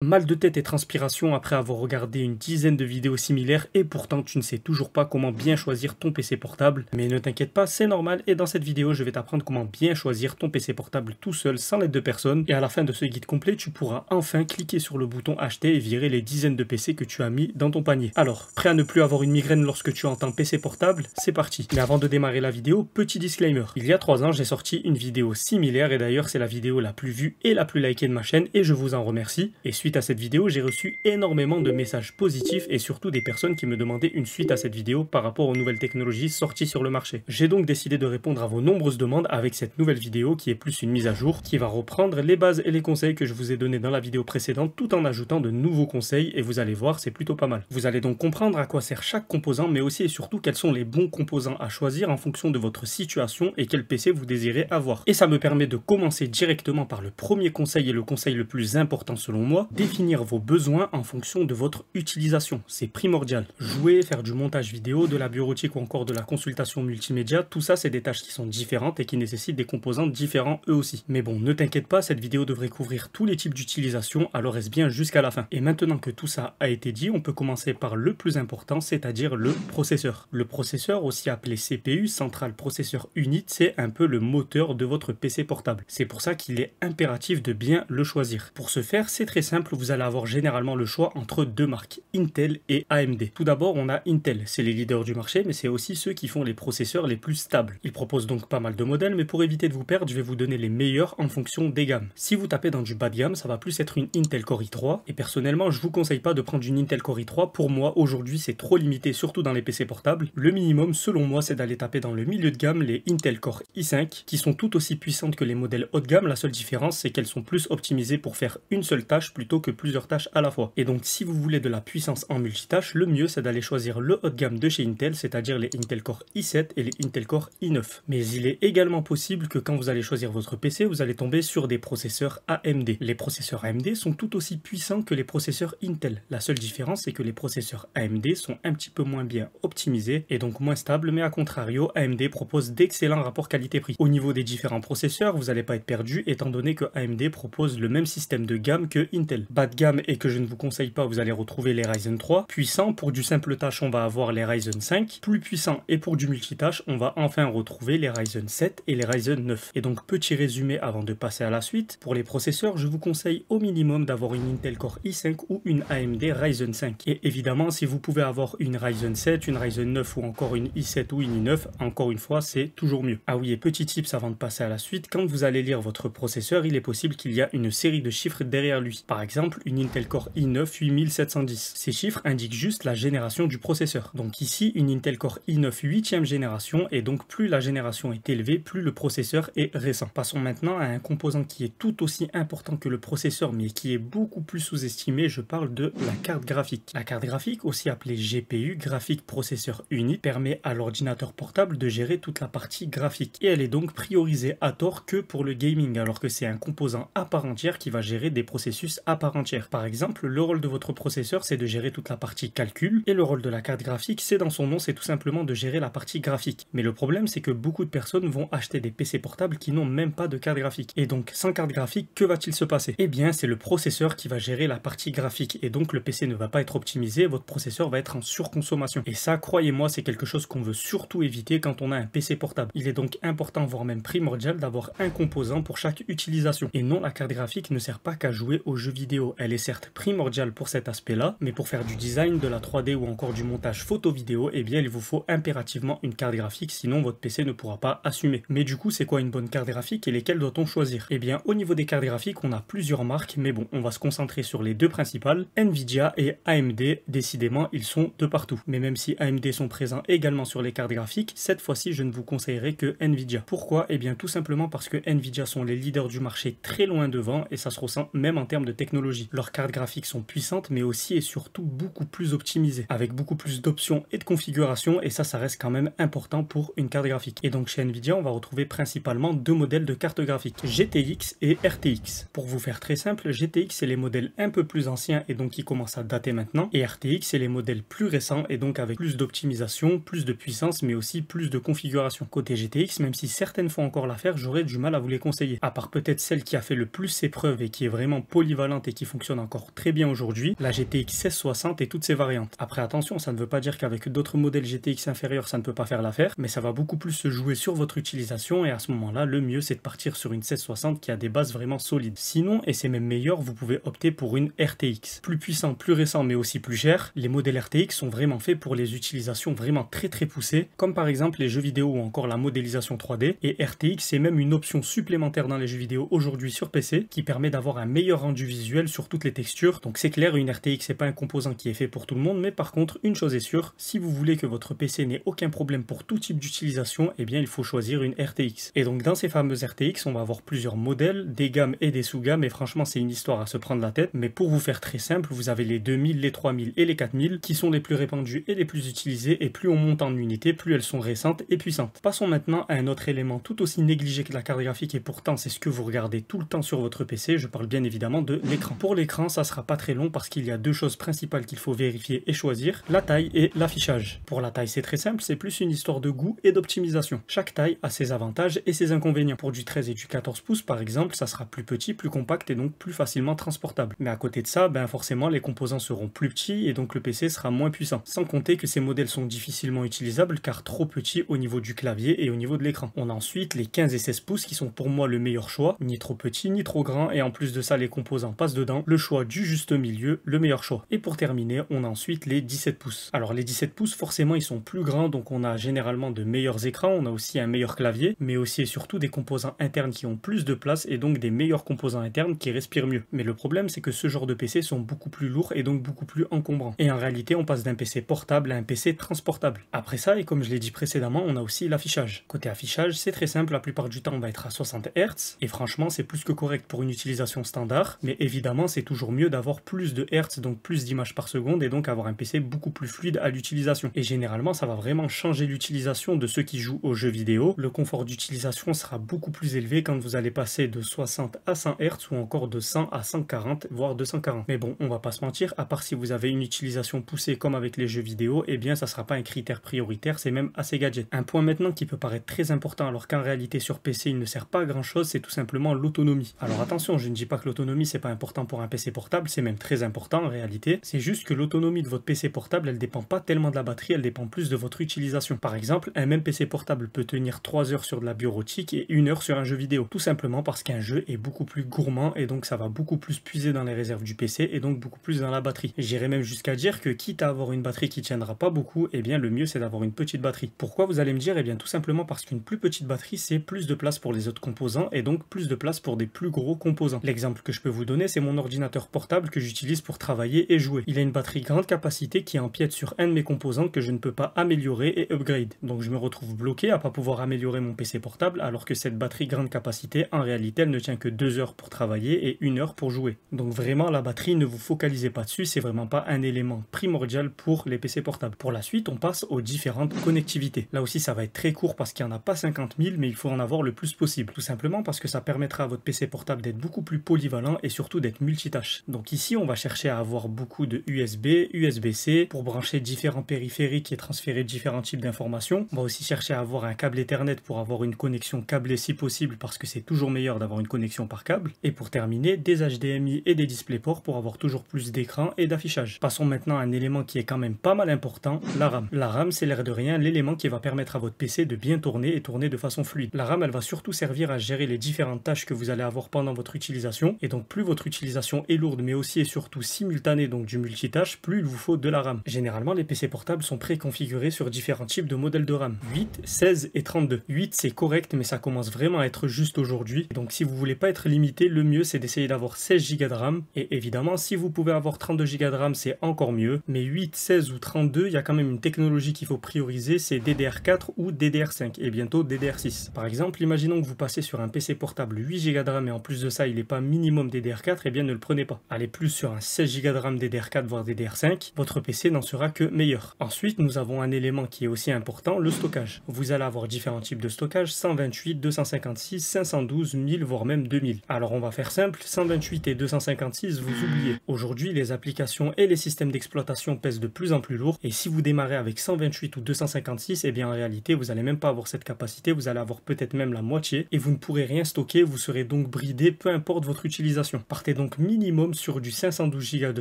mal de tête et transpiration après avoir regardé une dizaine de vidéos similaires et pourtant tu ne sais toujours pas comment bien choisir ton PC portable. Mais ne t'inquiète pas, c'est normal et dans cette vidéo je vais t'apprendre comment bien choisir ton PC portable tout seul sans l'aide de personne. Et à la fin de ce guide complet, tu pourras enfin cliquer sur le bouton acheter et virer les dizaines de PC que tu as mis dans ton panier. Alors, prêt à ne plus avoir une migraine lorsque tu entends PC portable? C'est parti. Mais avant de démarrer la vidéo, petit disclaimer. Il y a 3 ans, j'ai sorti une vidéo similaire et d'ailleurs c'est la vidéo la plus vue et la plus likée de ma chaîne et je vous en remercie. Et suite à cette vidéo, j'ai reçu énormément de messages positifs et surtout des personnes qui me demandaient une suite à cette vidéo par rapport aux nouvelles technologies sorties sur le marché. J'ai donc décidé de répondre à vos nombreuses demandes avec cette nouvelle vidéo qui est plus une mise à jour, qui va reprendre les bases et les conseils que je vous ai donnés dans la vidéo précédente tout en ajoutant de nouveaux conseils et vous allez voir, c'est plutôt pas mal. Vous allez donc comprendre à quoi sert chaque composant mais aussi et surtout quels sont les bons composants à choisir en fonction de votre situation et quel PC vous désirez avoir. Et ça me permet de commencer directement par le premier conseil et le conseil le plus important selon moi, définir vos besoins en fonction de votre utilisation. C'est primordial. Jouer, faire du montage vidéo, de la bureautique ou encore de la consultation multimédia, tout ça c'est des tâches qui sont différentes et qui nécessitent des composants différents eux aussi. Mais bon, ne t'inquiète pas, cette vidéo devrait couvrir tous les types d'utilisation, alors reste bien jusqu'à la fin. Et maintenant que tout ça a été dit, on peut commencer par le plus important, c'est-à-dire le processeur. Le processeur, aussi appelé CPU, Central Processor Unit, c'est un peu le moteur de votre PC portable. C'est pour ça qu'il est impératif de bien le choisir. Pour ce faire, c'est très simple, vous allez avoir généralement le choix entre deux marques, Intel et AMD. Tout d'abord, on a Intel, c'est les leaders du marché, mais c'est aussi ceux qui font les processeurs les plus stables. Ils proposent donc pas mal de modèles, mais pour éviter de vous perdre, je vais vous donner les meilleurs en fonction des gammes. Si vous tapez dans du bas de gamme, ça va plus être une Intel Core i3, et personnellement, je vous conseille pas de prendre une Intel Core i3. Pour moi, aujourd'hui, c'est trop limité, surtout dans les PC portables. Le minimum, selon moi, c'est d'aller taper dans le milieu de gamme les Intel Core i5, qui sont tout aussi puissantes que les modèles haut de gamme. La seule différence, c'est qu'elles sont plus optimisées pour faire une seule tâche plutôt que plusieurs tâches à la fois. Et donc, si vous voulez de la puissance en multitâche, le mieux, c'est d'aller choisir le haut de gamme de chez Intel, c'est-à-dire les Intel Core i7 et les Intel Core i9. Mais il est également possible que quand vous allez choisir votre PC, vous allez tomber sur des processeurs AMD. Les processeurs AMD sont tout aussi puissants que les processeurs Intel. La seule différence, c'est que les processeurs AMD sont un petit peu moins bien optimisés et donc moins stables, mais à contrario, AMD propose d'excellents rapports qualité-prix. Au niveau des différents processeurs, vous n'allez pas être perdu étant donné que AMD propose le même système de gamme que Intel. Bas de gamme et que je ne vous conseille pas, vous allez retrouver les Ryzen 3. Puissant, pour du simple tâche, on va avoir les Ryzen 5. Plus puissant et pour du multitâche, on va enfin retrouver les Ryzen 7 et les Ryzen 9. Et donc, petit résumé avant de passer à la suite. Pour les processeurs, je vous conseille au minimum d'avoir une Intel Core i5 ou une AMD Ryzen 5. Et évidemment, si vous pouvez avoir une Ryzen 7, une Ryzen 9 ou encore une i7 ou une i9, encore une fois, c'est toujours mieux. Ah oui, et petit tips avant de passer à la suite, quand vous allez lire votre processeur, il est possible qu'il y a une série de chiffres derrière lui. Par exemple, une Intel Core i9 8710. Ces chiffres indiquent juste la génération du processeur. Donc ici, une Intel Core i9 8e génération, et donc plus la génération est élevée, plus le processeur est récent. Passons maintenant à un composant qui est tout aussi important que le processeur, mais qui est beaucoup plus sous-estimé, je parle de la carte graphique. La carte graphique, aussi appelée GPU, Graphic Processor Unit, permet à l'ordinateur portable de gérer toute la partie graphique. Et elle est donc priorisée à tort que pour le gaming, alors que c'est un composant à part entière qui va gérer des processus à part entière. Par exemple, le rôle de votre processeur, c'est de gérer toute la partie calcul, et le rôle de la carte graphique, c'est dans son nom, c'est tout simplement de gérer la partie graphique. Mais le problème, c'est que beaucoup de personnes vont acheter des PC portables qui n'ont même pas de carte graphique. Et donc, sans carte graphique, que va-t-il se passer? Eh bien, c'est le processeur qui va gérer la partie graphique, et donc le PC ne va pas être optimisé, votre processeur va être en surconsommation. Et ça, croyez-moi, c'est quelque chose qu'on veut surtout éviter quand on a un PC portable. Il est donc important, voire même primordial, d'avoir un composant pour chaque utilisation. Et non, la carte graphique ne sert pas qu'à jouer aux jeux vidéo. Elle est certes primordiale pour cet aspect-là, mais pour faire du design, de la 3D ou encore du montage photo-vidéo, eh bien, il vous faut impérativement une carte graphique, sinon votre PC ne pourra pas assumer. Mais du coup, c'est quoi une bonne carte graphique et lesquelles doit-on choisir? Eh bien, au niveau des cartes graphiques, on a plusieurs marques, mais bon, on va se concentrer sur les deux principales, Nvidia et AMD. Décidément, ils sont de partout. Mais même si AMD sont présents également sur les cartes graphiques, cette fois-ci, je ne vous conseillerais que Nvidia. Pourquoi? Eh bien, tout simplement parce que Nvidia sont les leaders du marché très loin devant et ça se ressent même en termes de technologie. Leurs cartes graphiques sont puissantes, mais aussi et surtout beaucoup plus optimisées, avec beaucoup plus d'options et de configurations, et ça reste quand même important pour une carte graphique. Et donc chez Nvidia, on va retrouver principalement deux modèles de cartes graphiques, GTX et RTX. Pour vous faire très simple, GTX c'est les modèles un peu plus anciens et donc qui commencent à dater maintenant, et RTX c'est les modèles plus récents et donc avec plus d'optimisation, plus de puissance, mais aussi plus de configuration. Côté GTX, même si certaines font encore l'affaire, j'aurais du mal à vous les conseiller, à part peut-être celle qui a fait le plus ses preuves et qui est vraiment polyvalente et qui fonctionne encore très bien aujourd'hui, la GTX 1660 et toutes ses variantes. Après attention, ça ne veut pas dire qu'avec d'autres modèles GTX inférieurs, ça ne peut pas faire l'affaire, mais ça va beaucoup plus se jouer sur votre utilisation et à ce moment-là, le mieux c'est de partir sur une 1660 qui a des bases vraiment solides. Sinon, et c'est même meilleur, vous pouvez opter pour une RTX. Plus puissant, plus récent, mais aussi plus cher, les modèles RTX sont vraiment faits pour les utilisations vraiment très poussées, comme par exemple les jeux vidéo ou encore la modélisation 3D, et RTX c'est même une option supplémentaire dans les jeux vidéo aujourd'hui sur PC qui permet d'avoir un meilleur rendu visuel sur toutes les textures. Donc c'est clair, une RTX c'est pas un composant qui est fait pour tout le monde, mais par contre une chose est sûre, si vous voulez que votre PC n'ait aucun problème pour tout type d'utilisation, eh bien il faut choisir une RTX. Et donc dans ces fameuses RTX, on va avoir plusieurs modèles, des gammes et des sous-gammes, et franchement c'est une histoire à se prendre la tête, mais pour vous faire très simple, vous avez les 2000, les 3000 et les 4000 qui sont les plus répandus et les plus utilisés, et plus on monte en unité, plus elles sont récentes et puissantes. Passons maintenant à un autre élément tout aussi négligé que la carte graphique, et pourtant c'est ce que vous regardez tout le temps sur votre PC, je parle bien évidemment de l'écran. Pour l'écran, ça sera pas très long parce qu'il y a deux choses principales qu'il faut vérifier et choisir, la taille et l'affichage. Pour la taille, c'est très simple, c'est plus une histoire de goût et d'optimisation. Chaque taille a ses avantages et ses inconvénients. Pour du 13 et du 14 pouces par exemple, ça sera plus petit, plus compact et donc plus facilement transportable. Mais à côté de ça, forcément les composants seront plus petits et donc le PC sera moins puissant. Sans compter que ces modèles sont difficilement utilisables car trop petits au niveau du clavier et au niveau de l'écran. On a ensuite les 15 et 16 pouces qui sont pour moi le meilleur choix, ni trop petit ni trop grand, et en plus de ça les composants passent dedans, le choix du juste milieu, le meilleur choix. Et pour terminer, on a ensuite les 17 pouces. Alors les 17 pouces forcément ils sont plus grands, donc on a généralement de meilleurs écrans, on a aussi un meilleur clavier, mais aussi et surtout des composants internes qui ont plus de place et donc des meilleurs composants internes qui respirent mieux. Mais le problème c'est que ce genre de PC sont beaucoup plus lourds et donc beaucoup plus encombrants. Et en réalité on passe d'un PC portable à un PC transportable. Après ça, et comme je l'ai dit précédemment, on a aussi l'affichage. Côté affichage, c'est très simple, la plupart du temps on va être à 60 Hz, et franchement c'est plus que correct pour une utilisation standard, mais évidemment c'est toujours mieux d'avoir plus de Hz, donc plus d'images par seconde, et donc avoir un PC beaucoup plus fluide à l'utilisation. Et généralement ça va vraiment changer l'utilisation de ceux qui jouent aux jeux vidéo. Le confort d'utilisation sera beaucoup plus élevé quand vous allez passer de 60 à 100 Hz ou encore de 100 à 140, voire 240. Mais bon, on va pas se mentir, à part si vous avez une utilisation poussée comme avec les jeux vidéo, eh bien ça sera pas un critère prioritaire, c'est même assez gadget. Un point maintenant qui peut paraître très important alors qu'en réalité sur PC il ne sert pas à grand chose, c'est tout simplement l'autonomie. Alors attention, je ne dis pas que l'autonomie c'est pas important pour un PC portable, c'est même très important en réalité, c'est juste que l'autonomie de votre PC portable elle dépend pas tellement de la batterie, elle dépend plus de votre utilisation. Par exemple, un même PC portable peut tenir 3 heures sur de la bureautique et 1 heure sur un jeu vidéo, tout simplement parce qu'un jeu est beaucoup plus gourmand et donc ça va beaucoup plus puiser dans les réserves du PC et donc beaucoup plus dans la batterie. J'irais même jusqu'à dire que quitte à avoir une batterie qui tiendra pas beaucoup, eh bien le mieux c'est d'avoir une petite batterie. Pourquoi, vous allez me dire? Eh bien tout simplement parce qu'une plus petite batterie c'est plus de place pour les autres composants et donc plus de place pour des plus gros composants. L'exemple que je peux vous donner, c'est mon ordinateur portable que j'utilise pour travailler et jouer. Il a une batterie grande capacité qui empiète sur un de mes composants que je ne peux pas améliorer et upgrade. Donc je me retrouve bloqué à pas pouvoir améliorer mon PC portable alors que cette batterie grande capacité en réalité elle ne tient que 2 heures pour travailler et 1 heure pour jouer. Donc vraiment la batterie, ne vous focalisez pas dessus, c'est vraiment pas un élément primordial pour les PC portables. Pour la suite, on passe aux différentes connectivités. Là aussi ça va être très court parce qu'il n'y en a pas 50 000, mais il faut en avoir le plus possible. Tout simplement parce que ça permettra à votre PC portable d'être beaucoup plus polyvalent et surtout d'être multitâche. Donc ici on va chercher à avoir beaucoup de USB, USB-C pour brancher différents périphériques et transférer différents types d'informations. On va aussi chercher à avoir un câble Ethernet pour avoir une connexion câblée si possible parce que c'est toujours meilleur d'avoir une connexion par câble. Et pour terminer, des HDMI et des DisplayPort pour avoir toujours plus d'écran et d'affichage. Passons maintenant à un élément qui est quand même pas mal important, la RAM. La RAM, c'est l'air de rien l'élément qui va permettre à votre PC de bien tourner et tourner de façon fluide. La RAM, elle va surtout servir à gérer les différentes tâches que vous allez avoir pendant votre utilisation. Et donc plus votre utilisation est lourde mais aussi et surtout simultanée, donc du multitâche, plus il vous faut de la RAM. Généralement, les PC portables sont préconfigurés sur différents types de modèles de RAM. 8, 16 et 32. 8 c'est correct mais ça commence vraiment à être juste aujourd'hui. Donc si vous voulez pas être limité, le mieux c'est d'essayer d'avoir 16 Go de RAM. Et évidemment, si vous pouvez avoir 32 Go de RAM, c'est encore mieux. Mais 8, 16 ou 32, il y a quand même une technologie qu'il faut prioriser, c'est DDR4 ou DDR5 et bientôt DDR6. Par exemple, imaginons que vous passez sur un PC portable 8 Go de RAM et en plus de ça, il n'est pas minimum DDR4, et bien ne le prenez pas. Allez plus sur un 16 Go de RAM DDR4 voire DDR5, votre PC n'en sera que meilleur. Ensuite, nous avons un élément qui est aussi important, le stockage. Vous allez avoir différents types de stockage, 128, 256, 512, 1000 voire même 2000. Alors on va faire simple, 128 et 256, vous oubliez. Aujourd'hui, les applications et les systèmes d'exploitation pèsent de plus en plus lourd et si vous démarrez avec 128 ou 256, eh bien en réalité, vous n'allez même pas avoir cette capacité, vous allez avoir peut-être même la moitié et vous ne pourrez rien stocker, vous serez donc bridé peu importe votre utilisation. Partez donc donc minimum sur du 512 Go de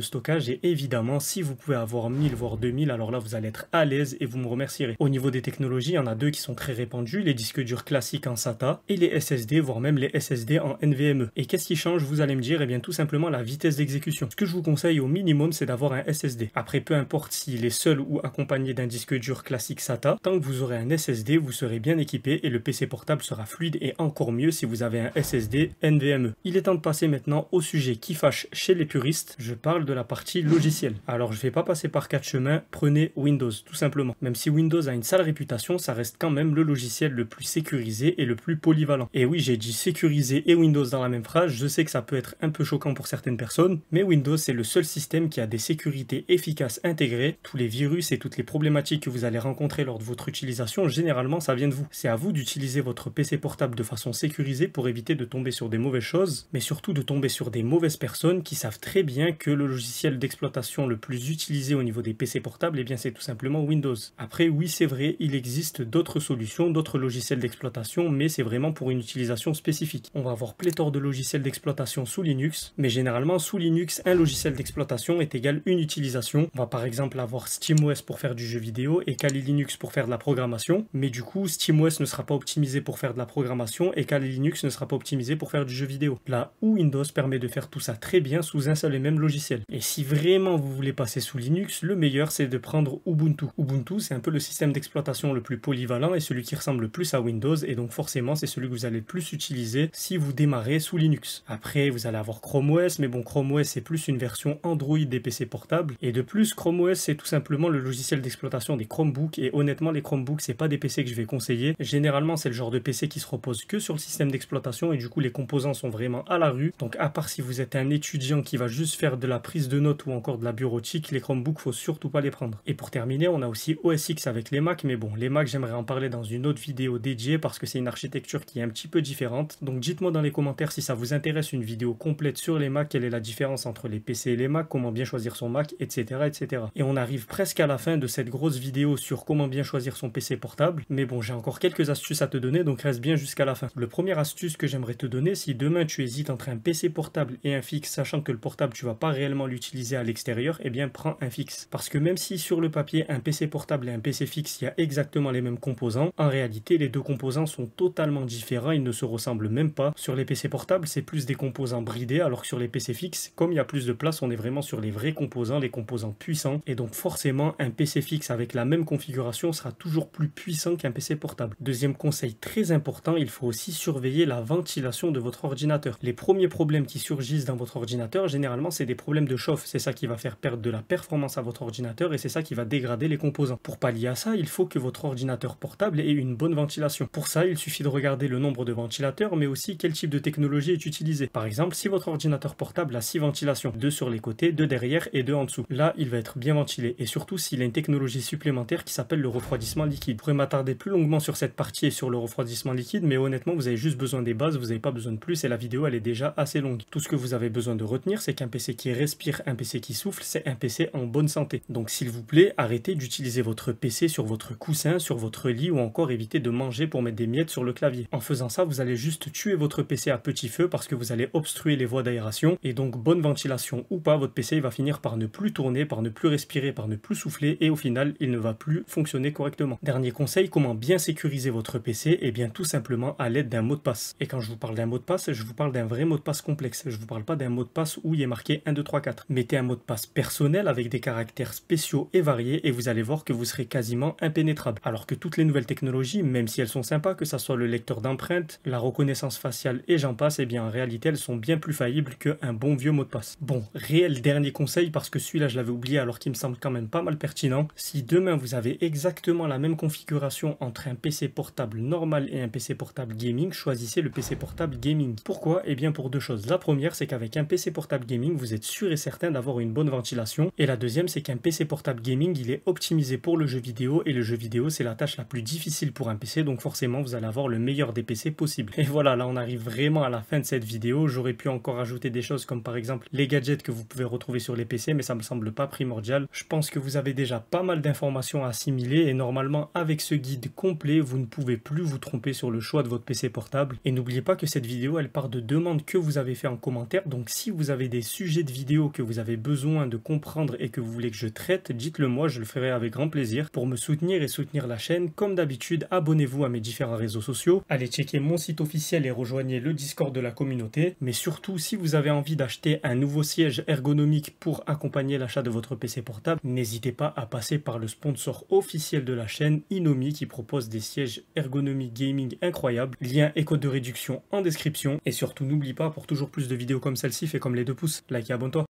stockage et évidemment si vous pouvez avoir 1000 voire 2000 alors là vous allez être à l'aise et vous me remercierez. Au niveau des technologies, il y en a deux qui sont très répandus, les disques durs classiques en SATA et les SSD voire même les SSD en NVMe. Et qu'est-ce qui change, vous allez me dire? Eh bien tout simplement la vitesse d'exécution. Ce que je vous conseille au minimum c'est d'avoir un SSD. Après peu importe s'il est seul ou accompagné d'un disque dur classique SATA, tant que vous aurez un SSD vous serez bien équipé et le PC portable sera fluide et encore mieux si vous avez un SSD NVMe. Il est temps de passer maintenant au sujet qui fâche chez les puristes, je parle de la partie logicielle. Alors je vais pas passer par quatre chemins, prenez Windows tout simplement. Même si Windows a une sale réputation, ça reste quand même le logiciel le plus sécurisé et le plus polyvalent. Et oui, j'ai dit sécurisé et Windows dans la même phrase, je sais que ça peut être un peu choquant pour certaines personnes, mais Windows c'est le seul système qui a des sécurités efficaces intégrées. Tous les virus et toutes les problématiques que vous allez rencontrer lors de votre utilisation, généralement ça vient de vous. C'est à vous d'utiliser votre PC portable de façon sécurisée pour éviter de tomber sur des mauvaises choses, mais surtout de tomber sur des mauvaises personnes qui savent très bien que le logiciel d'exploitation le plus utilisé au niveau des PC portables, eh bien c'est tout simplement Windows. Après oui c'est vrai, il existe d'autres solutions, d'autres logiciels d'exploitation, mais c'est vraiment pour une utilisation spécifique. On va avoir pléthore de logiciels d'exploitation sous Linux, mais généralement sous Linux, un logiciel d'exploitation est égal une utilisation. On va par exemple avoir SteamOS pour faire du jeu vidéo et Kali Linux pour faire de la programmation, mais du coup SteamOS ne sera pas optimisé pour faire de la programmation et Kali Linux ne sera pas optimisé pour faire du jeu vidéo. Là où Windows permet de faire tout ça très bien sous un seul et même logiciel. Et si vraiment vous voulez passer sous Linux, le meilleur c'est de prendre Ubuntu. Ubuntu c'est un peu le système d'exploitation le plus polyvalent et celui qui ressemble le plus à Windows et donc forcément c'est celui que vous allez le plus utiliser si vous démarrez sous Linux. Après vous allez avoir Chrome OS, mais bon Chrome OS c'est plus une version Android des PC portables et de plus Chrome OS c'est tout simplement le logiciel d'exploitation des Chromebooks et honnêtement les Chromebooks c'est pas des PC que je vais conseiller. Généralement c'est le genre de PC qui se repose que sur le système d'exploitation et du coup les composants sont vraiment à la rue. Donc à part si vous êtes un étudiant qui va juste faire de la prise de notes ou encore de la bureautique, les Chromebooks faut surtout pas les prendre. Et pour terminer on a aussi OS X avec les Mac, mais bon les Mac j'aimerais en parler dans une autre vidéo dédiée parce que c'est une architecture qui est un petit peu différente. Donc dites-moi dans les commentaires si ça vous intéresse une vidéo complète sur les Mac, quelle est la différence entre les PC et les Mac, comment bien choisir son Mac, etc. etc. Et on arrive presque à la fin de cette grosse vidéo sur comment bien choisir son PC portable, mais bon j'ai encore quelques astuces à te donner donc reste bien jusqu'à la fin. Le première astuce que j'aimerais te donner, si demain tu hésites entre un PC portable et un fixe, sachant que le portable tu vas pas réellement l'utiliser à l'extérieur, eh bien prends un fixe. Parce que même si sur le papier un PC portable et un PC fixe il y a exactement les mêmes composants, en réalité les deux composants sont totalement différents, ils ne se ressemblent même pas. Sur les PC portables c'est plus des composants bridés alors que sur les PC fixes, comme il y a plus de place, on est vraiment sur les vrais composants, les composants puissants et donc forcément un PC fixe avec la même configuration sera toujours plus puissant qu'un PC portable. Deuxième conseil très important, il faut aussi surveiller la ventilation de votre ordinateur. Les premiers problèmes qui surgissent dans votre ordinateur, généralement c'est des problèmes de chauffe, c'est ça qui va faire perdre de la performance à votre ordinateur et c'est ça qui va dégrader les composants. Pour pallier à ça, il faut que votre ordinateur portable ait une bonne ventilation. Pour ça, il suffit de regarder le nombre de ventilateurs mais aussi quel type de technologie est utilisé. Par exemple, si votre ordinateur portable a 6 ventilations, 2 sur les côtés, 2 derrière et 2 en dessous, là il va être bien ventilé et surtout s'il a une technologie supplémentaire qui s'appelle le refroidissement liquide. Je pourrais m'attarder plus longuement sur cette partie et sur le refroidissement liquide, mais honnêtement vous avez juste besoin des bases, vous n'avez pas besoin de plus et la vidéo elle est déjà assez longue. Tout ce que vous avez besoin de retenir, c'est qu'un PC qui respire, un PC qui souffle, c'est un PC en bonne santé. Donc s'il vous plaît, arrêtez d'utiliser votre PC sur votre coussin, sur votre lit ou encore évitez de manger pour mettre des miettes sur le clavier. En faisant ça, vous allez juste tuer votre PC à petit feu parce que vous allez obstruer les voies d'aération et donc bonne ventilation ou pas, votre PC va finir par ne plus tourner, par ne plus respirer, par ne plus souffler et au final, il ne va plus fonctionner correctement. Dernier conseil, comment bien sécuriser votre PC? Eh bien tout simplement à l'aide d'un mot de passe. Et quand je vous parle d'un mot de passe, je vous parle d'un vrai mot de passe complexe. Je vous parle pas d'un mot de passe où il est marqué 1, 2, 3, 4. Mettez un mot de passe personnel avec des caractères spéciaux et variés et vous allez voir que vous serez quasiment impénétrable. Alors que toutes les nouvelles technologies, même si elles sont sympas, que ça soit le lecteur d'empreintes, la reconnaissance faciale et j'en passe, eh bien en réalité elles sont bien plus faillibles qu'un bon vieux mot de passe. Bon, réel dernier conseil parce que celui-là je l'avais oublié alors qu'il me semble quand même pas mal pertinent. Si demain vous avez exactement la même configuration entre un PC portable normal et un PC portable gaming, choisissez le PC portable gaming. Pourquoi? Eh bien pour deux choses. La première c'est qu'avec un PC portable gaming vous êtes sûr et certain d'avoir une bonne ventilation et la deuxième c'est qu'un PC portable gaming il est optimisé pour le jeu vidéo et le jeu vidéo c'est la tâche la plus difficile pour un PC donc forcément vous allez avoir le meilleur des PC possible. Et voilà, là on arrive vraiment à la fin de cette vidéo. J'aurais pu encore ajouter des choses comme par exemple les gadgets que vous pouvez retrouver sur les PC mais ça me semble pas primordial. Je pense que vous avez déjà pas mal d'informations à assimiler et normalement avec ce guide complet vous ne pouvez plus vous tromper sur le choix de votre PC portable. Et n'oubliez pas que cette vidéo elle part de demandes que vous avez fait en commentaire commentaires. Donc si vous avez des sujets de vidéos que vous avez besoin de comprendre et que vous voulez que je traite, dites-le moi, je le ferai avec grand plaisir. Pour me soutenir et soutenir la chaîne, comme d'habitude, abonnez-vous à mes différents réseaux sociaux, allez checker mon site officiel et rejoignez le Discord de la communauté. Mais surtout, si vous avez envie d'acheter un nouveau siège ergonomique pour accompagner l'achat de votre PC portable, n'hésitez pas à passer par le sponsor officiel de la chaîne, Inomi, qui propose des sièges ergonomiques gaming incroyables. Lien et code de réduction en description. Et surtout, n'oublie pas, pour toujours plus de vidéos comme celle-ci, fais comme les 2 pouces, like et abonne-toi.